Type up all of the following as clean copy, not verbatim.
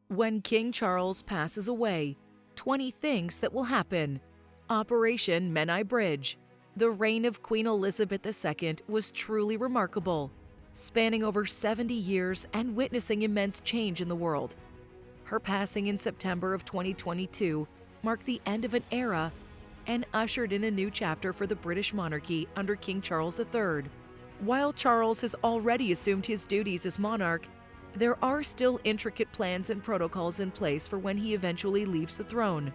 When King Charles passes away, 20 things that will happen. Operation Menai Bridge. The reign of Queen Elizabeth II was truly remarkable, spanning over 70 years and witnessing immense change in the world. Her passing in September of 2022 marked the end of an era and ushered in a new chapter for the British monarchy under King Charles III. While Charles has already assumed his duties as monarch, there are still intricate plans and protocols in place for when he eventually leaves the throne.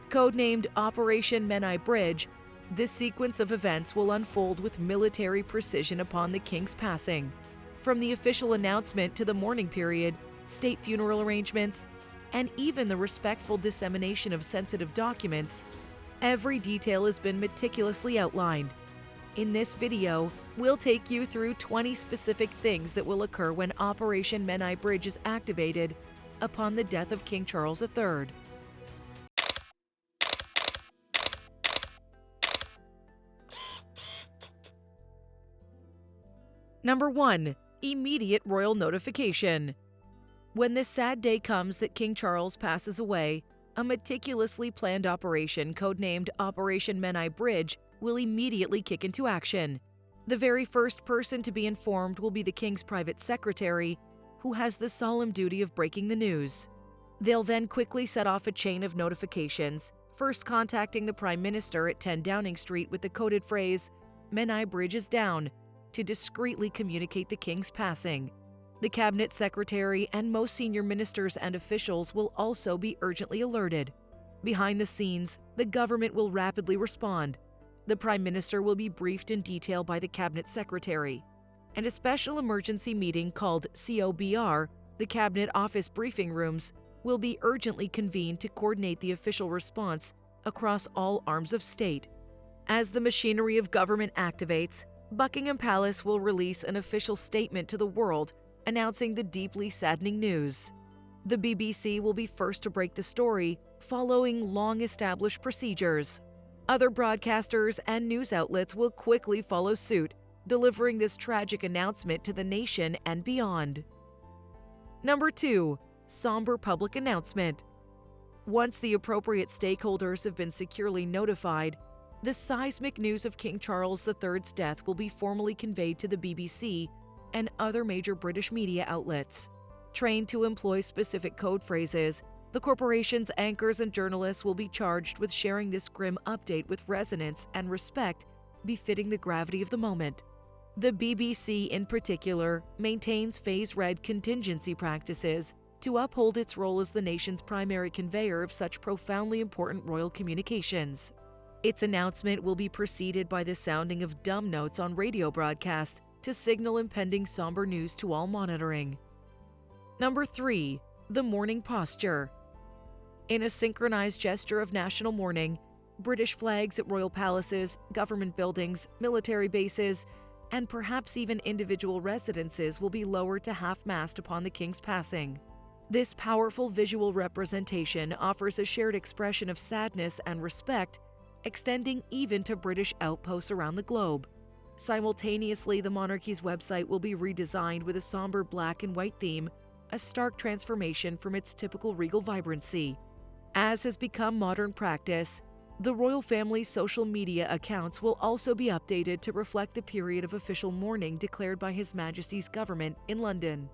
Codenamed Operation Menai Bridge, this sequence of events will unfold with military precision upon the king's passing. From the official announcement to the mourning period, state funeral arrangements, and even the respectful dissemination of sensitive documents, every detail has been meticulously outlined. In this video, we'll take you through 20 specific things that will occur when Operation Menai Bridge is activated upon the death of King Charles III. Number 1. Immediate royal notification. When the sad day comes that King Charles passes away, a meticulously planned operation codenamed Operation Menai Bridge will immediately kick into action. The very first person to be informed will be the king's private secretary, who has the solemn duty of breaking the news. They'll then quickly set off a chain of notifications, first contacting the Prime Minister at 10 Downing Street with the coded phrase, "Menai Bridge is down," to discreetly communicate the king's passing. The cabinet secretary and most senior ministers and officials will also be urgently alerted. Behind the scenes, the government will rapidly respond. The Prime Minister will be briefed in detail by the Cabinet Secretary, and a special emergency meeting called COBR, the Cabinet Office Briefing Rooms, will be urgently convened to coordinate the official response across all arms of state. As the machinery of government activates, Buckingham Palace will release an official statement to the world announcing the deeply saddening news. The BBC will be first to break the story, following long-established procedures. Other broadcasters and news outlets will quickly follow suit, delivering this tragic announcement to the nation and beyond. Number 2. Somber public announcement. Once the appropriate stakeholders have been securely notified, the seismic news of King Charles III's death will be formally conveyed to the BBC and other major British media outlets. Trained to employ specific code phrases, the corporation's anchors and journalists will be charged with sharing this grim update with resonance and respect befitting the gravity of the moment. The BBC, in particular, maintains phase-read contingency practices to uphold its role as the nation's primary conveyor of such profoundly important royal communications. Its announcement will be preceded by the sounding of dumb notes on radio broadcast to signal impending somber news to all monitoring. Number 3. The mourning posture. In a synchronized gesture of national mourning, British flags at royal palaces, government buildings, military bases, and perhaps even individual residences will be lowered to half-mast upon the king's passing. This powerful visual representation offers a shared expression of sadness and respect, extending even to British outposts around the globe. Simultaneously, the monarchy's website will be redesigned with a somber black and white theme, a stark transformation from its typical regal vibrancy. As has become modern practice, the royal family's social media accounts will also be updated to reflect the period of official mourning declared by His Majesty's government in London.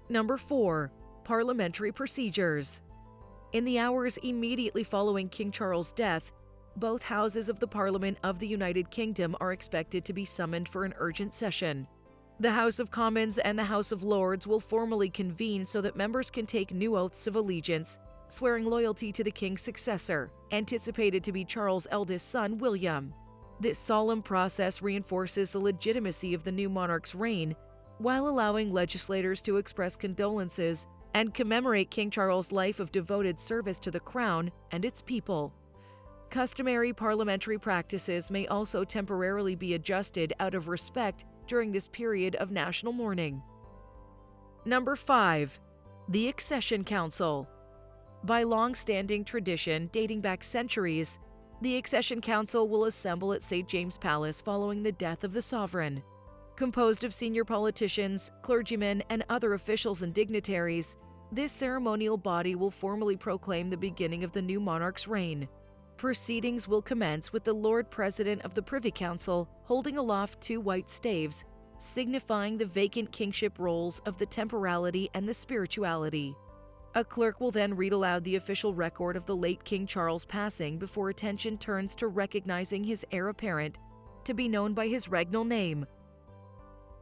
Number 4. Parliamentary Procedures. In the hours immediately following King Charles' death, both houses of the Parliament of the United Kingdom are expected to be summoned for an urgent session. The House of Commons and the House of Lords will formally convene so that members can take new oaths of allegiance, swearing loyalty to the king's successor, anticipated to be Charles' eldest son, William. This solemn process reinforces the legitimacy of the new monarch's reign, while allowing legislators to express condolences and commemorate King Charles' life of devoted service to the crown and its people. Customary parliamentary practices may also temporarily be adjusted out of respect during this period of national mourning. Number 5. The Accession Council. By long-standing tradition dating back centuries, the Accession Council will assemble at St. James Palace following the death of the sovereign. Composed of senior politicians, clergymen, and other officials and dignitaries, This ceremonial body will formally proclaim the beginning of the new monarch's reign. Proceedings will commence with the Lord President of the Privy Council holding aloft 2 white staves, signifying the vacant kingship roles of the temporality and the spirituality. A clerk will then read aloud the official record of the late King Charles' passing before attention turns to recognizing his heir apparent, to be known by his regnal name.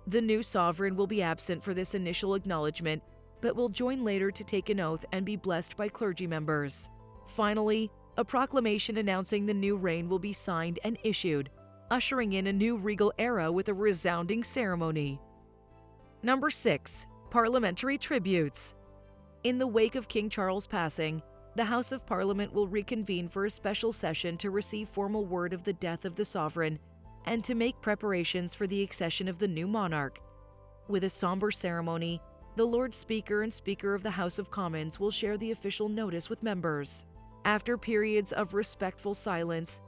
The new sovereign will be absent for this initial acknowledgement, but will join later to take an oath and be blessed by clergy members. Finally, a proclamation announcing the new reign will be signed and issued, ushering in a new regal era with a resounding ceremony. Number 6. Parliamentary tributes. In the wake of King Charles' passing, the House of Parliament will reconvene for a special session to receive formal word of the death of the sovereign and to make preparations for the accession of the new monarch. With a somber ceremony, the Lord Speaker and Speaker of the House of Commons will share the official notice with members. After periods of respectful silence,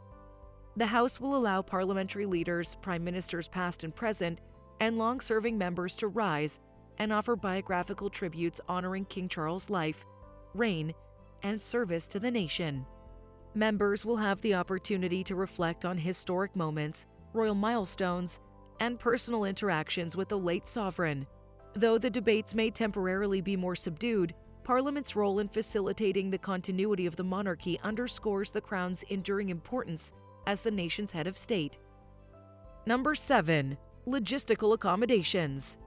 the House will allow parliamentary leaders, prime ministers past and present, and long-serving members to rise and offer biographical tributes honoring King Charles' life, reign, and service to the nation. Members will have the opportunity to reflect on historic moments, royal milestones, and personal interactions with the late sovereign. Though the debates may temporarily be more subdued, Parliament's role in facilitating the continuity of the monarchy underscores the Crown's enduring importance as the nation's head of state. Number 7. Logistical accommodations.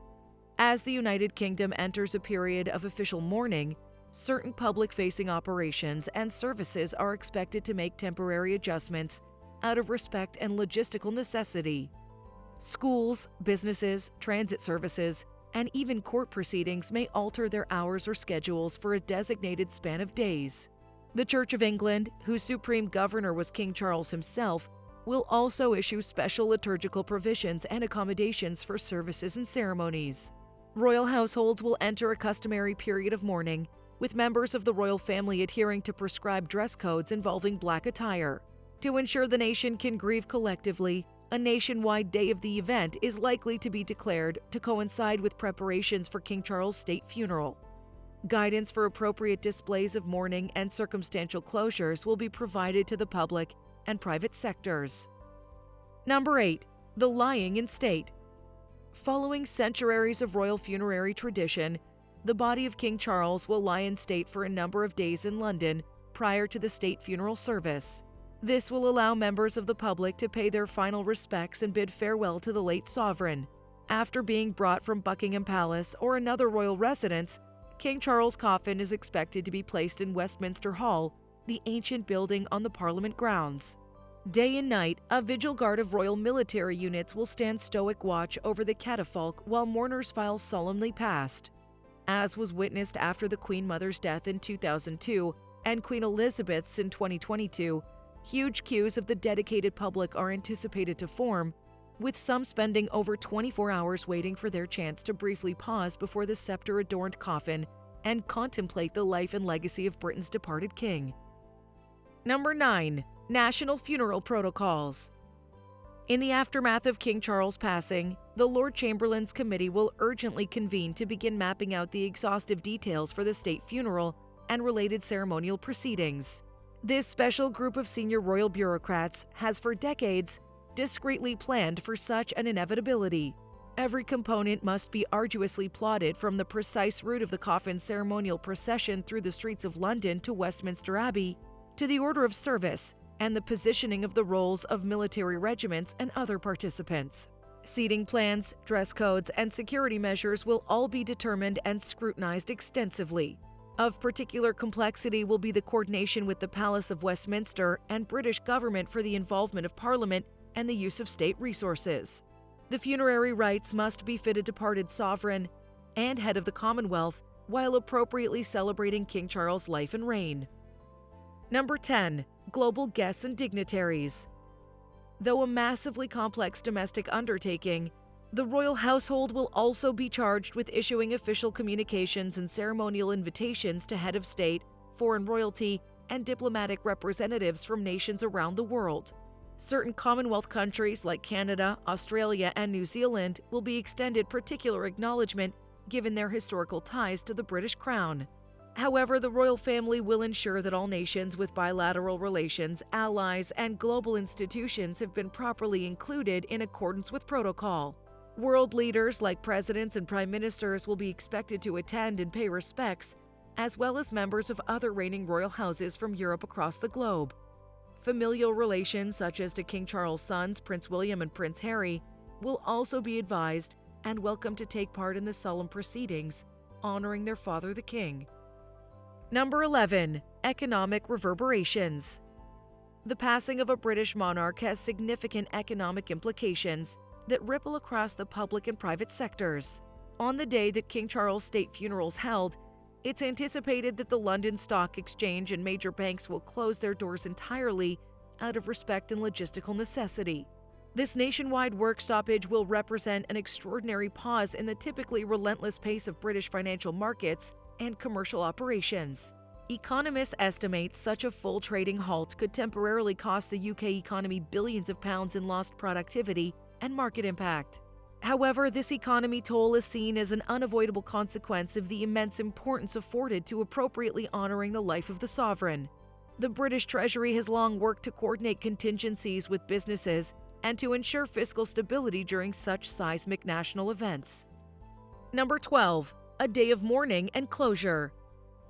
As the United Kingdom enters a period of official mourning, certain public-facing operations and services are expected to make temporary adjustments out of respect and logistical necessity. Schools, businesses, transit services, and even court proceedings may alter their hours or schedules for a designated span of days. The Church of England, whose supreme governor was King Charles himself, will also issue special liturgical provisions and accommodations for services and ceremonies. Royal households will enter a customary period of mourning, with members of the royal family adhering to prescribed dress codes involving black attire. To ensure the nation can grieve collectively, a nationwide day of the event is likely to be declared to coincide with preparations for King Charles' state funeral. Guidance for appropriate displays of mourning and circumstantial closures will be provided to the public and private sectors. Number 8. The lying in state. Following centuries of royal funerary tradition, the body of King Charles will lie in state for a number of days in London prior to the state funeral service. This will allow members of the public to pay their final respects and bid farewell to the late sovereign. After being brought from Buckingham Palace or another royal residence, King Charles' coffin is expected to be placed in Westminster Hall, the ancient building on the Parliament grounds. Day and night, a vigil guard of royal military units will stand stoic watch over the catafalque while mourners file solemnly past. As was witnessed after the Queen Mother's death in 2002 and Queen Elizabeth's in 2022, huge queues of the dedicated public are anticipated to form, with some spending over 24 hours waiting for their chance to briefly pause before the scepter-adorned coffin and contemplate the life and legacy of Britain's departed king. Number 9. National funeral protocols. In the aftermath of King Charles' passing, the Lord Chamberlain's committee will urgently convene to begin mapping out the exhaustive details for the state funeral and related ceremonial proceedings. This special group of senior royal bureaucrats has for decades discreetly planned for such an inevitability. Every component must be arduously plotted, from the precise route of the coffin ceremonial procession through the streets of London to Westminster Abbey, to the order of service and the positioning of the roles of military regiments and other participants. Seating plans, dress codes, and security measures will all be determined and scrutinized extensively. Of particular complexity will be the coordination with the Palace of Westminster and British government for the involvement of Parliament and the use of state resources. The funerary rites must befit a departed sovereign and head of the Commonwealth while appropriately celebrating King Charles' life and reign. Number 10. Global guests and dignitaries. Though a massively complex domestic undertaking, the royal household will also be charged with issuing official communications and ceremonial invitations to head of state, foreign royalty, and diplomatic representatives from nations around the world. Certain Commonwealth countries like Canada, Australia, and New Zealand will be extended particular acknowledgement given their historical ties to the British Crown. However, the royal family will ensure that all nations with bilateral relations, allies, and global institutions have been properly included in accordance with protocol. World leaders like presidents and prime ministers will be expected to attend and pay respects, as well as members of other reigning royal houses from Europe across the globe. Familial relations, such as to King Charles' sons, Prince William and Prince Harry, will also be advised and welcome to take part in the solemn proceedings, honoring their father the king. Number 11. Economic reverberations. The passing of a British monarch has significant economic implications that ripple across the public and private sectors. On the day that King Charles' state funerals held, it's anticipated that the London Stock Exchange and major banks will close their doors entirely out of respect and logistical necessity. This nationwide work stoppage will represent an extraordinary pause in the typically relentless pace of British financial markets and commercial operations. Economists estimate such a full trading halt could temporarily cost the UK economy billions of pounds in lost productivity and market impact. However, this economy toll is seen as an unavoidable consequence of the immense importance afforded to appropriately honoring the life of the sovereign. The British Treasury has long worked to coordinate contingencies with businesses and to ensure fiscal stability during such seismic national events. Number 12. A day of mourning and closure.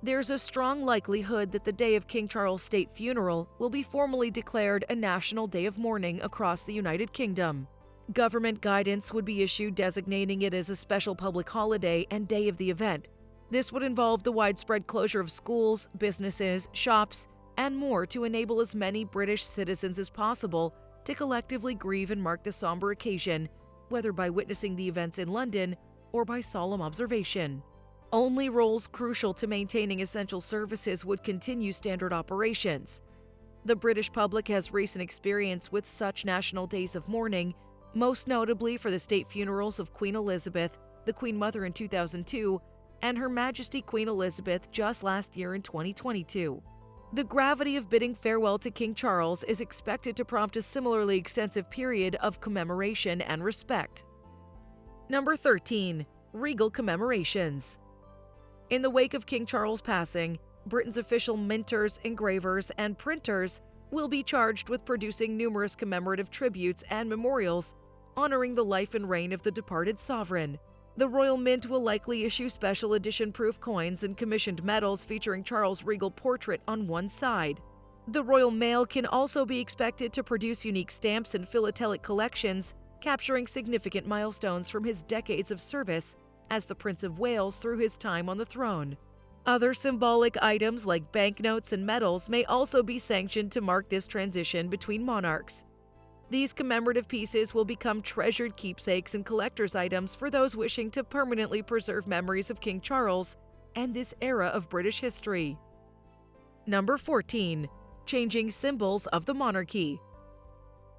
There's a strong likelihood that the day of King Charles' state funeral will be formally declared a national day of mourning across the United Kingdom. Government guidance would be issued designating it as a special public holiday and day of the event. This would involve the widespread closure of schools, businesses, shops, and more to enable as many British citizens as possible to collectively grieve and mark the somber occasion, whether by witnessing the events in London or by solemn observation. Only roles crucial to maintaining essential services would continue standard operations. The British public has recent experience with such national days of mourning, most notably for the state funerals of Queen Elizabeth, the Queen Mother in 2002, and Her Majesty Queen Elizabeth just last year in 2022. The gravity of bidding farewell to King Charles is expected to prompt a similarly extensive period of commemoration and respect. Number 13. Regal commemorations. In the wake of King Charles' passing, Britain's official minters, engravers, and printers will be charged with producing numerous commemorative tributes and memorials honoring the life and reign of the departed sovereign. The Royal Mint will likely issue special edition proof coins and commissioned medals featuring Charles' regal portrait on one side. The Royal Mail can also be expected to produce unique stamps and philatelic collections capturing significant milestones from his decades of service as the Prince of Wales through his time on the throne. Other symbolic items like banknotes and medals may also be sanctioned to mark this transition between monarchs. These commemorative pieces will become treasured keepsakes and collector's items for those wishing to permanently preserve memories of King Charles and this era of British history. Number 14. Changing symbols of the monarchy.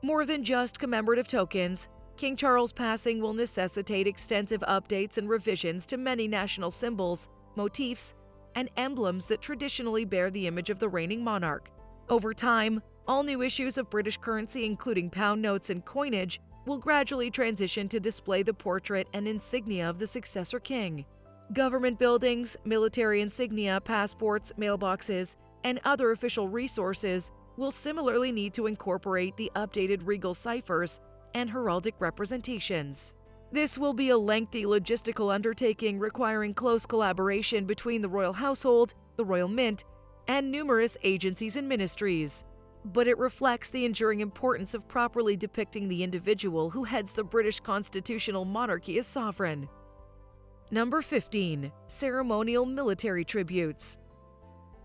More than just commemorative tokens, King Charles' passing will necessitate extensive updates and revisions to many national symbols, motifs, and emblems that traditionally bear the image of the reigning monarch. Over time, all new issues of British currency, including pound notes and coinage, will gradually transition to display the portrait and insignia of the successor king. Government buildings, military insignia, passports, mailboxes, and other official resources will similarly need to incorporate the updated regal ciphers and heraldic representations. This will be a lengthy logistical undertaking requiring close collaboration between the royal household, the Royal Mint, and numerous agencies and ministries. But it reflects the enduring importance of properly depicting the individual who heads the British constitutional monarchy as sovereign. Number 15. Ceremonial military tributes.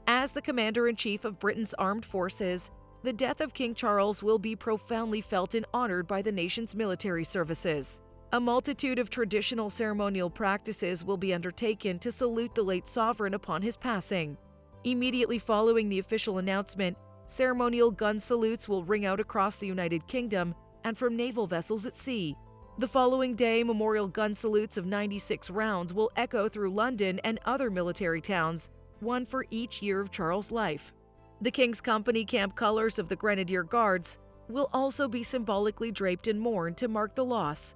As the Commander-in-Chief of Britain's armed forces, the death of King Charles will be profoundly felt and honored by the nation's military services. A multitude of traditional ceremonial practices will be undertaken to salute the late sovereign upon his passing. Immediately following the official announcement, ceremonial gun salutes will ring out across the United Kingdom and from naval vessels at sea. The following day, memorial gun salutes of 96 rounds will echo through London and other military towns, one for each year of Charles' life. The King's Company camp colors of the Grenadier Guards will also be symbolically draped in mourn to mark the loss.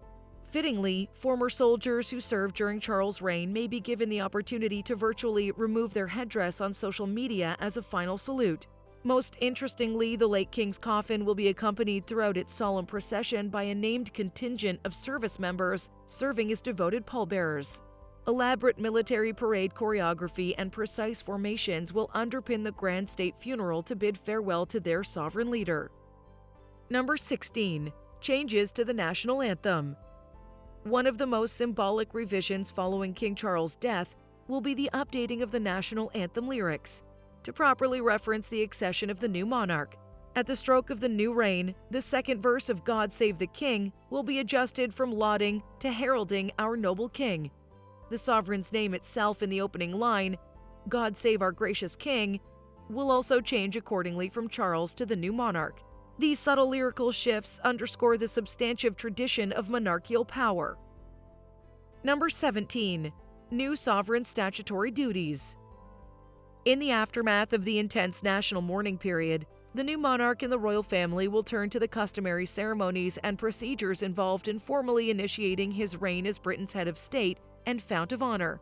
Fittingly, former soldiers who served during Charles' reign may be given the opportunity to virtually remove their headdress on social media as a final salute. Most interestingly, the late king's coffin will be accompanied throughout its solemn procession by a named contingent of service members serving as devoted pallbearers. Elaborate military parade choreography and precise formations will underpin the grand state funeral to bid farewell to their sovereign leader. Number 16. Changes to the national anthem. One of the most symbolic revisions following King Charles' death will be the updating of the national anthem lyrics to properly reference the accession of the new monarch. At the stroke of the new reign, the second verse of God Save the King will be adjusted from lauding to heralding our noble king. The sovereign's name itself in the opening line, God Save Our Gracious King, will also change accordingly from Charles to the new monarch. These subtle lyrical shifts underscore the substantive tradition of monarchical power. Number 17. New sovereign statutory duties. In the aftermath of the intense national mourning period, the new monarch and the royal family will turn to the customary ceremonies and procedures involved in formally initiating his reign as Britain's head of state and fount of honor.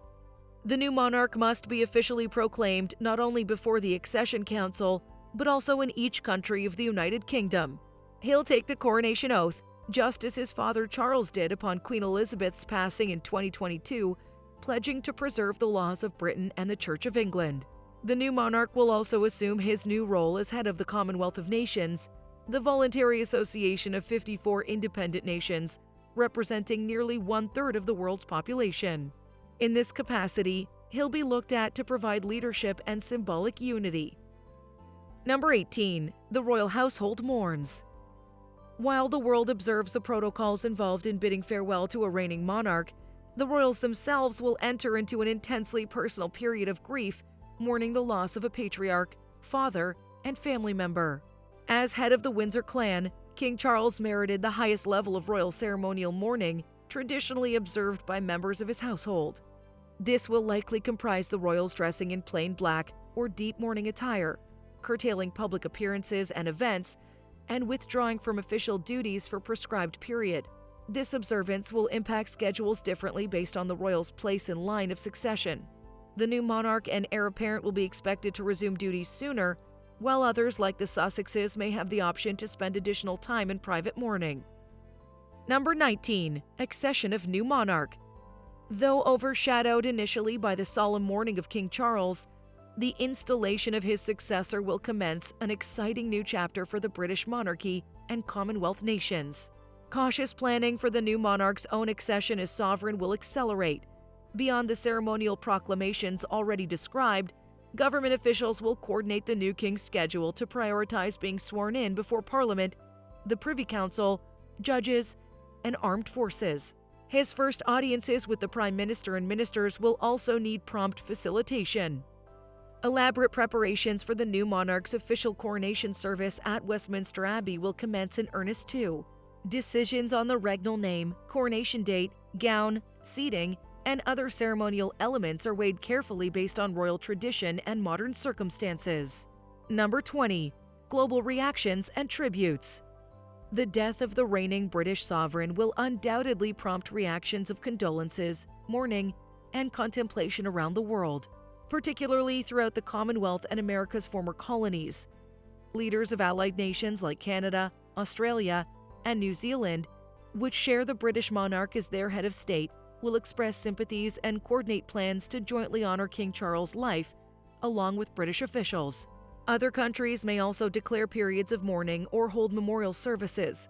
The new monarch must be officially proclaimed not only before the Accession Council, but also in each country of the United Kingdom. He'll take the coronation oath, just as his father Charles did upon Queen Elizabeth's passing in 2022, pledging to preserve the laws of Britain and the Church of England. The new monarch will also assume his new role as head of the Commonwealth of Nations, the voluntary association of 54 independent nations, representing nearly one-third of the world's population. In this capacity, he'll be looked at to provide leadership and symbolic unity. Number 18. The royal household mourns. While the world observes the protocols involved in bidding farewell to a reigning monarch, the royals themselves will enter into an intensely personal period of grief, mourning the loss of a patriarch, father, and family member. As head of the Windsor clan, King Charles merited the highest level of royal ceremonial mourning traditionally observed by members of his household. This will likely comprise the royals dressing in plain black or deep mourning attire, curtailing public appearances and events, and withdrawing from official duties for prescribed period. This observance will impact schedules differently based on the royals' place in line of succession. The new monarch and heir apparent will be expected to resume duties sooner, while others, like the Sussexes, may have the option to spend additional time in private mourning. Number 19. Accession of new monarch. Though overshadowed initially by the solemn mourning of King Charles, the installation of his successor will commence an exciting new chapter for the British monarchy and Commonwealth nations. Cautious planning for the new monarch's own accession as sovereign will accelerate. Beyond the ceremonial proclamations already described, government officials will coordinate the new king's schedule to prioritize being sworn in before Parliament, the Privy Council, judges, and armed forces. His first audiences with the Prime Minister and ministers will also need prompt facilitation. Elaborate preparations for the new monarch's official coronation service at Westminster Abbey will commence in earnest too. Decisions on the regnal name, coronation date, gown, seating, and other ceremonial elements are weighed carefully based on royal tradition and modern circumstances. Number 20. Global reactions and tributes. The death of the reigning British sovereign will undoubtedly prompt reactions of condolences, mourning, and contemplation around the world, particularly throughout the Commonwealth and America's former colonies. Leaders of allied nations like Canada, Australia, and New Zealand, which share the British monarch as their head of state, will express sympathies and coordinate plans to jointly honor King Charles' life, along with British officials. Other countries may also declare periods of mourning or hold memorial services.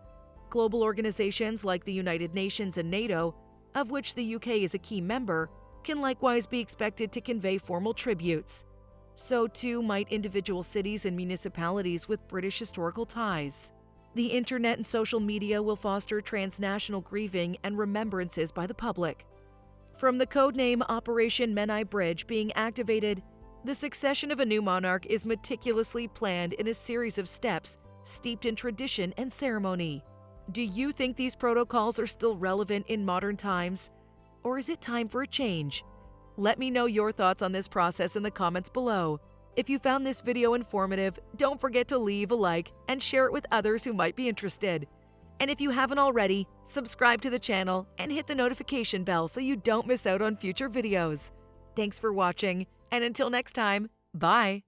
Global organizations like the United Nations and NATO, of which the UK is a key member, can likewise be expected to convey formal tributes. So too might individual cities and municipalities with British historical ties. The internet and social media will foster transnational grieving and remembrances by the public. From the codename Operation Menai Bridge being activated, the succession of a new monarch is meticulously planned in a series of steps steeped in tradition and ceremony. Do you think these protocols are still relevant in modern times? Or is it time for a change? Let me know your thoughts on this process in the comments below. If you found this video informative, don't forget to leave a like and share it with others who might be interested. And if you haven't already, subscribe to the channel and hit the notification bell so you don't miss out on future videos. Thanks for watching, and until next time, bye!